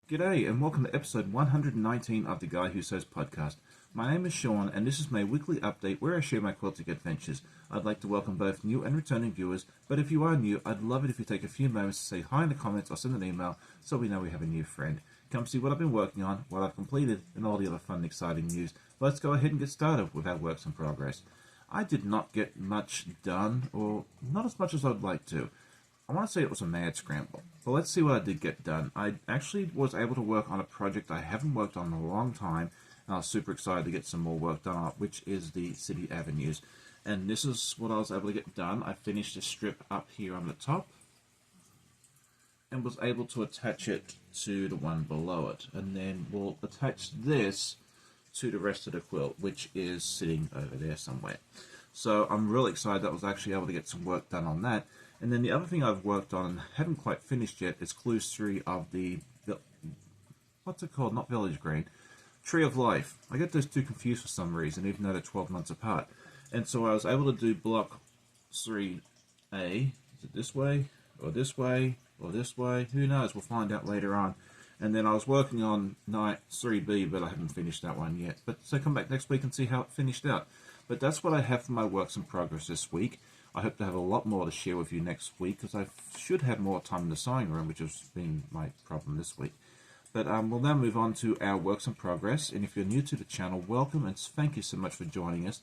G'day and welcome to episode 119 of the Guy Who Sews podcast. My name is Sean and this is my weekly update where I share my quilting adventures. I'd like to welcome both new and returning viewers, but if you are new, I'd love it if you take a few moments to say hi in the comments or send an email so we know we have a new friend. Come see what I've been working on, what I've completed, and all the other fun and exciting news. Let's go ahead and get started with our works in progress. I did not get much done, or not as much as I'd like to. I want to say it was a mad scramble. But let's see what I did get done. I actually was able to work on a project I haven't worked on in a long time, and I was super excited to get some more work done on it, which is the city avenues. And this is what I was able to get done. I finished a strip up here on the top, and was able to attach it to the one below it. And then we'll attach this to the rest of the quilt, which is sitting over there somewhere. So I'm really excited that I was actually able to get some work done on that. And then the other thing I've worked on and haven't quite finished yet is Clues 3 of the, what's it called, not Village Green, Tree of Life. I get those two confused for some reason, even though they're 12 months apart. And so I was able to do block 3A, is it this way, or this way, or this way, who knows, we'll find out later on. And then I was working on night 3B, but I haven't finished that one yet. But so come back next week and see how it finished out. But that's what I have for my works in progress this week. I hope to have a lot more to share with you next week, because I should have more time in the sewing room, which has been my problem this week. But we'll now move on to our works in progress. And if you're new to the channel, welcome and thank you so much for joining us.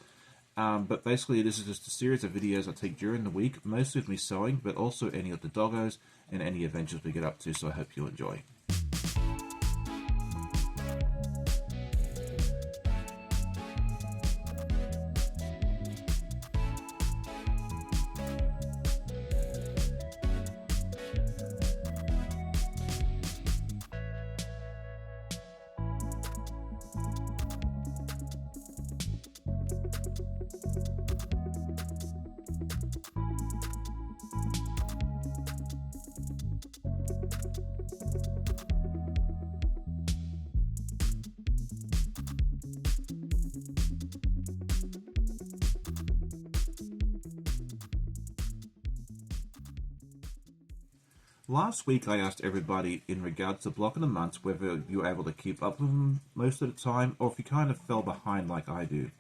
But basically, this is just a series of videos I take during the week, mostly of me sewing, but also any of the doggos and any adventures we get up to, so I hope you enjoy. Last week I asked everybody in regards to block of the months whether you were able to keep up with them most of the time or if you kind of fell behind like I do.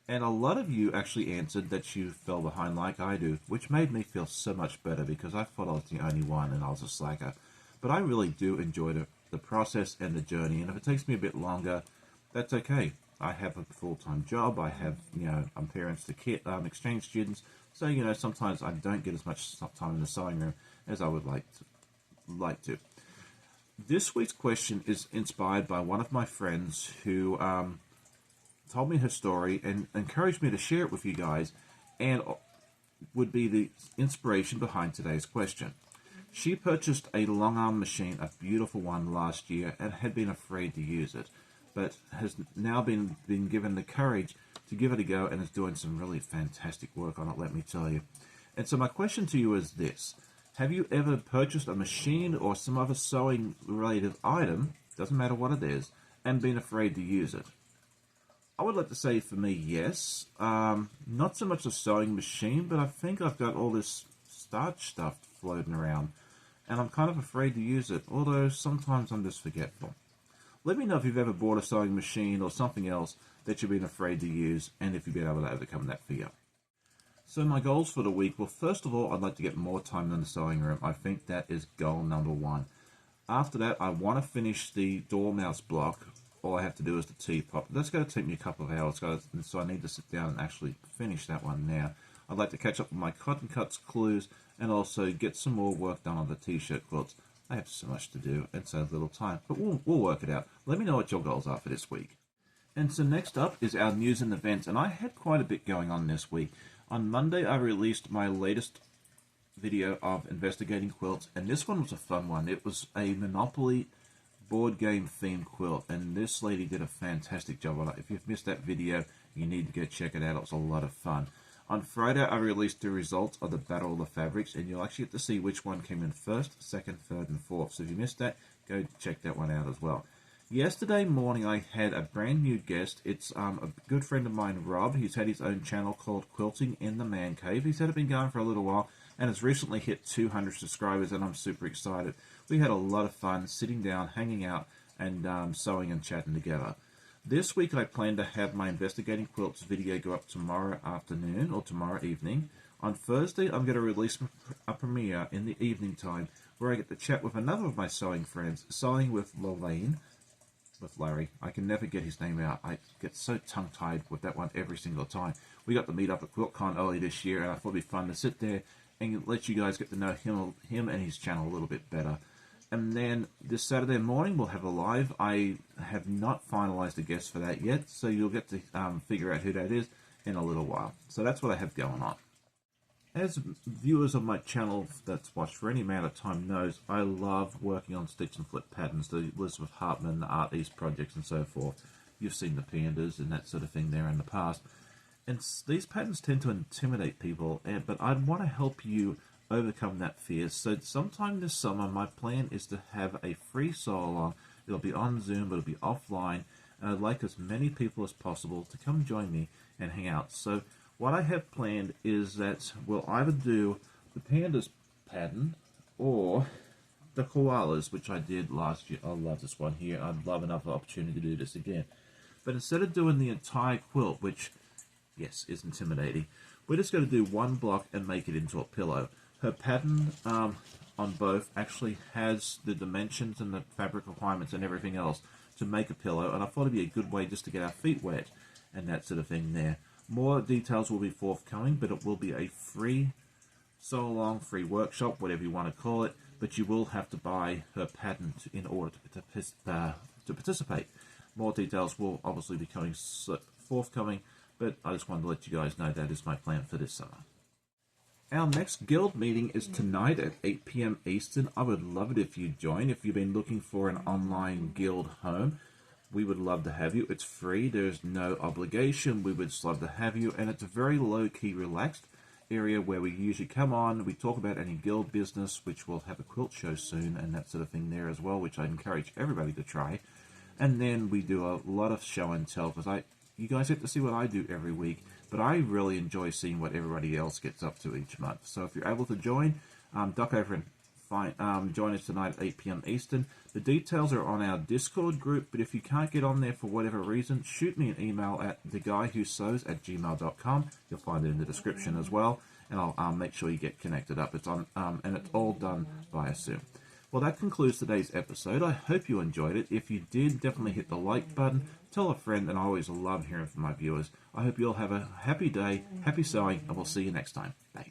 And a lot of you actually answered that you fell behind like I do, which made me feel so much better because I thought I was the only one and I was a slacker. But I really do enjoy the process and the journey, and if it takes me a bit longer, that's okay. I have a full-time job, I have, I'm parents to exchange students, so, sometimes I don't get as much time in the sewing room as I would like to. This week's question is inspired by one of my friends who told me her story and encouraged me to share it with you guys, and would be the inspiration behind today's question. She purchased a long arm machine, a beautiful one, last year and had been afraid to use it, but has now been given the courage to give it a go and is doing some really fantastic work on it, let me tell you. And so my question to you is this: have you ever purchased a machine or some other sewing related item, doesn't matter what it is, and been afraid to use it? I would like to say for me, yes. Not so much a sewing machine, but I think I've got all this starch stuff floating around and I'm kind of afraid to use it, although sometimes I'm just forgetful. Let me know if you've ever bought a sewing machine or something else that you've been afraid to use, and if you've been able to overcome that fear. So my goals for the week, well, first of all, I'd like to get more time in the sewing room. I think that is goal number one. After that, I want to finish the dormouse block. All I have to do is the teapot. That's going to take me a couple of hours, guys, and so I need to sit down and actually finish that one now. I'd like to catch up with my cotton cuts clues and also get some more work done on the t-shirt quilts. I have so much to do and so little time, but we'll work it out. Let me know what your goals are for this week. And so next up is our news and events, and I had quite a bit going on this week. On Monday, I released my latest video of investigating quilts, and this one was a fun one. It was a Monopoly board game themed quilt, and this lady did a fantastic job on it. If you've missed that video, you need to go check it out. It was a lot of fun. On Friday, I released the results of the Battle of the Fabrics, and you'll actually get to see which one came in first, second, third, and fourth. So if you missed that, go check that one out as well. Yesterday morning, I had a brand new guest. It's a good friend of mine, Rob. He's had his own channel called Quilting in the Man Cave. He's had it been going for a little while and has recently hit 200 subscribers, and I'm super excited. We had a lot of fun sitting down, hanging out, and sewing and chatting together. This week I plan to have my investigating quilts video go up tomorrow afternoon or tomorrow evening. On Thursday I'm going to release a premiere in the evening time where I get to chat with another of my sewing friends, sewing with Lawayne, with Larry. I can never get his name out. I get so tongue-tied with that one every single time. We got to meet up at QuiltCon early this year, and I thought it'd be fun to sit there and let you guys get to know him and his channel a little bit better. And then this Saturday morning we'll have a live. I have not finalized a guest for that yet, so you'll get to figure out who that is in a little while. So that's what I have going on. As viewers of my channel that's watched for any amount of time knows, I love working on stitch and flip patterns, the Elizabeth Hartman, the Art East projects and so forth. You've seen the pandas and that sort of thing there in the past. And these patterns tend to intimidate people, but I want to help you overcome that fear. So sometime this summer, my plan is to have a free sew-along. It'll be on Zoom, it'll be offline, and I'd like as many people as possible to come join me and hang out. So what I have planned is that we'll either do the pandas pattern or the koalas, which I did last year. I love this one here. I'd love another opportunity to do this again. But instead of doing the entire quilt, which, yes, is intimidating, we're just going to do one block and make it into a pillow. Her pattern on both actually has the dimensions and the fabric requirements and everything else to make a pillow, and I thought it'd be a good way just to get our feet wet and that sort of thing there. More details will be forthcoming, but it will be a free sew-along, free workshop, whatever you want to call it, but you will have to buy her pattern in order to participate. More details will obviously be forthcoming, but I just wanted to let you guys know that is my plan for this summer. Our next guild meeting is tonight at 8 p.m. Eastern. I would love it if you join. If you've been looking for an online guild home, we would love to have you. It's free. There's no obligation. We would just love to have you. And it's a very low-key, relaxed area where we usually come on. We talk about any guild business, which we'll have a quilt show soon and that sort of thing there as well, which I encourage everybody to try. And then we do a lot of show and tell because you guys get to see what I do every week, but I really enjoy seeing what everybody else gets up to each month. So if you're able to join, duck over and join us tonight at 8 p.m. Eastern. The details are on our Discord group, but if you can't get on there for whatever reason, shoot me an email at theguywhosews@gmail.com. You'll find it in the description as well, and I'll make sure you get connected up. It's on, and it's all done via Zoom. Well, that concludes today's episode. I hope you enjoyed it. If you did, definitely hit the like button. Tell a friend, and I always love hearing from my viewers. I hope you all have a happy day, happy sewing, and we'll see you next time. Bye.